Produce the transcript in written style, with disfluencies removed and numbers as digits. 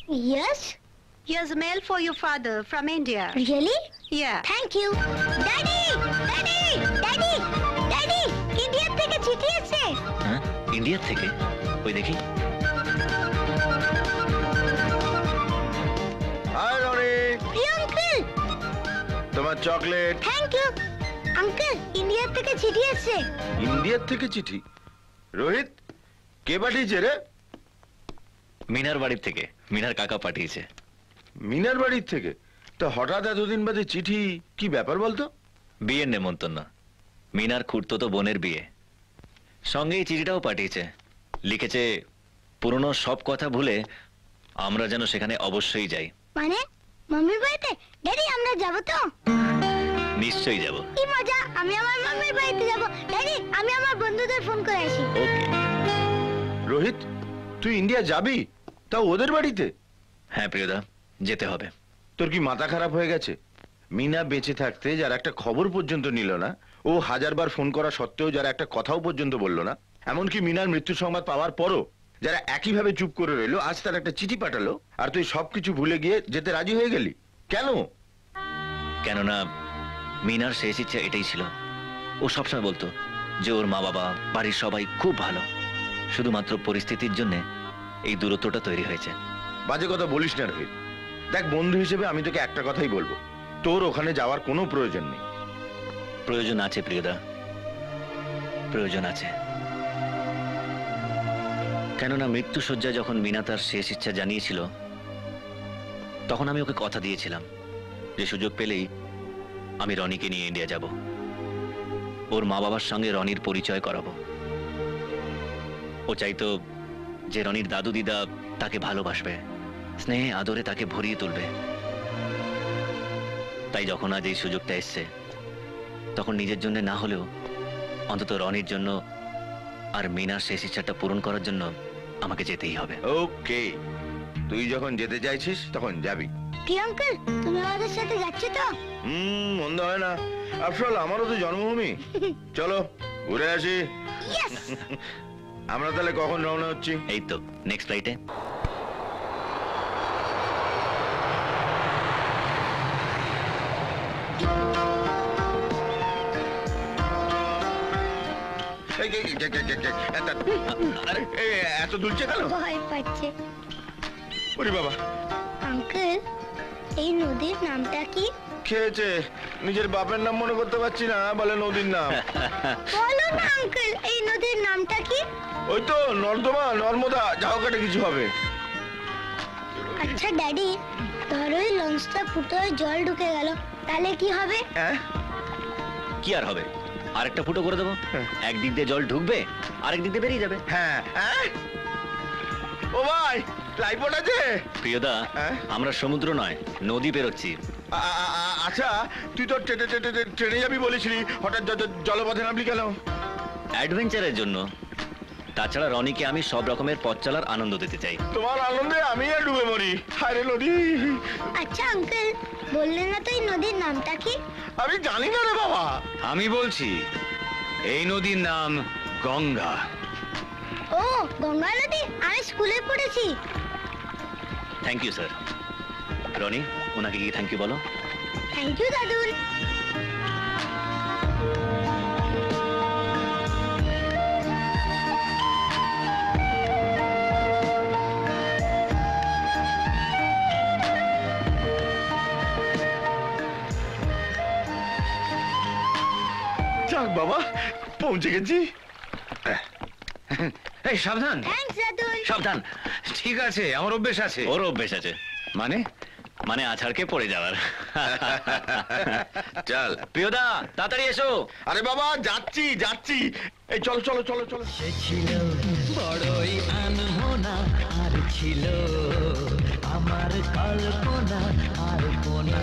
Yes? Here's a mail for your father from India. Really? Yeah. Thank you. Daddy! Daddy! Daddy! Daddy! India থেকে চিঠি এসেছে। হ্যাঁ, India থেকে? ওই দেখি। হাই রনি, প্রিয় আঙ্কেল। তোমার chocolate. Thank you. Uncle, India থেকে চিঠি এসেছে। ইন্ডিয়ার থেকে চিঠি? রোহিত, কে পাঠিয়েছে রে? মিনার বাড়ির থেকে, মিনার কাকা পাঠিয়েছে। মিনার বাড়ির থেকে? তা হঠাৎ এতদিন বাদে চিঠি, কি ব্যাপার বলতো? বিয়ের নেমন্তন্ন, মিনার খুড়তো বোনের বিয়ে। সঙ্গে এই চিঠিটাও পাঠিয়েছে, লিখেছে পুরনো সব কথা ভুলে আমরা যেন সেখানে অবশ্যই যাই। মানে মাম্মির বাড়িতে? ড্যাডি, আমরা যাব তো? নিশ্চয়ই যাব। কি মজা, আমি আমার মাম্মির বাড়িতে যাব। ড্যাডি, আমি আমার বন্ধুদের ফোন করে আসি। ওকে। রোহিত, তুই ইন্ডিয়া যাবি? তাও ওদের বাড়িতে? হ্যাঁ প্রিয়দা, যেতে হবে। তোর কি মাথা খারাপ হয়ে গেছে? মিনা বেঁচে থাকতে যারা একটা খবর পর্যন্ত নিল না, ও হাজারবার ফোন করা সত্ত্বেও যারা একটা কথাও পর্যন্ত বললো না, এমনকি মিনার মৃত্যুর সংবাদ পাওয়ার পরও যারা একইভাবে চুপ করে রইলো, আজ তার একটা চিঠি পাঠালো আর তুই সবকিছু ভুলে গিয়ে যেতে রাজি হয়ে গেলি কেন? কেননা মিনার শেষ ইচ্ছা এটাই ছিল। ও সবসময় বলতো যে ওর মা বাবা, বাড়ির সবাই খুব ভালো, শুধুমাত্র পরিস্থিতির জন্য এই দূরত্বটা তৈরি হয়েছে। বাজে কথা বলিস না রোহিত। দেখ, বন্ধু হিসেবে আমি তোকে একটা কথাই বলবো, তোর ওখানে যাওয়ার কোনো প্রয়োজন নেই। প্রয়োজন আছে প্রিয়দা, প্রয়োজন আছে। কেননা মৃত্যুশয্যায় যখন মিনা তার শেষ ইচ্ছা জানিয়েছিল, তখন আমি ওকে কথা দিয়েছিলাম যে সুযোগ পেলেই আমি রনিকে নিয়ে ইন্ডিয়া যাব, ওর মা বাবার সঙ্গে রনির পরিচয় করাবো। ও চাইতো যে রনির দাদু দিদা তাকে ভালোবাসবে, স্নেহে আদরে তাকে ভরিয়ে তুলবে। তাই যখন আজ এই সুযোগটা এসছে, তখন নিজের জন্য না হলেও অন্তত রনির জন্য আর মিনার শেষ ইচ্ছাটা পূরণ করার জন্য আমাকে যেতেই হবে। ওকে, তুই যখন যেতে চাইছিস তখন যাবি। প্রিয় আঙ্কেল, তুমি আমাদের সাথে যাচ্ছ তো? মন্দ হয় না, আফটার অল আমারও তো জন্মভূমি। চলো ঘুরে আসি। ইয়েস। আমরা তাহলে কখন রওনা হচ্ছি? এই তো নেক্সট ফ্লাইটে। এত দুলছে কেন? ভয় পাচ্ছে। ওরে বাবা। আঙ্কেল, এই নদীর নামটা কি? খেয়েছে, নিজের বাপের নাম মনে করতে পারছি না, বলে নদীর নাম। বলো না আঙ্কেল, এই নদীর নামটা কি? ওই তো নর্দমা, নর্মদা, যাও কাটে কিছু হবে। আচ্ছা ড্যাডি, ধরো এই লঞ্চটা ফুটো হয়ে জল ঢুকে গেল, তাহলে কি হবে? কি আর হবে, আরেকটা ফুটো করে দেবো। একদিক দিয়ে জল ঢুকবে, আরেক দিক দিয়ে বেরিয়ে যাবে। হ্যাঁ। ও ভাই, লাইফবোট আছে? প্রিয়দা, আমরা সমুদ্র নয়, নদী পেরোচ্ছি। আচ্ছা, তুই তো ট্রেনে যাবি বলেছিলি, হঠাৎ জলপথে নামলি কেন? অ্যাডভেঞ্চারের জন্য। তাছাড়া রনিকে আমি সব রকমের পথ চলার আনন্দ দিতে চাই। তোমার আনন্দে আমি আর ডুবে মরি। হায়রে নদী। আচ্ছা আঙ্কেল, বললেন না তো এই নদীর নামটা কি? আমি জানি না রে বাবা। আমি বলছি, এই নদীর নাম গঙ্গা। ও, গঙ্গা নদী, আমি স্কুলে পড়েছি। Thank you sir. রনি, ওনাকে গিয়ে থ্যাংক ইউ বলো। থ্যাংক ইউ দাদুল। যাক বাবা, পৌঁছে গেছি। এই সাবধান। থ্যাঙ্কস দাদুল। সাবধান। ঠিক আছে, আমার অভ্যেস আছে। ওর অভ্যেস আছে। মানে? মানে আছাড়কে পড়ে যাওয়ার। চল প্রিয়দা, তাড়াতাড়ি এসো। আরে বাবা, যাচ্ছি যাচ্ছি। এই চলো চলো চলো চলো। ছিল বড়ই আনমনা, আর ছিল আমার কল্পনা আর কোনা।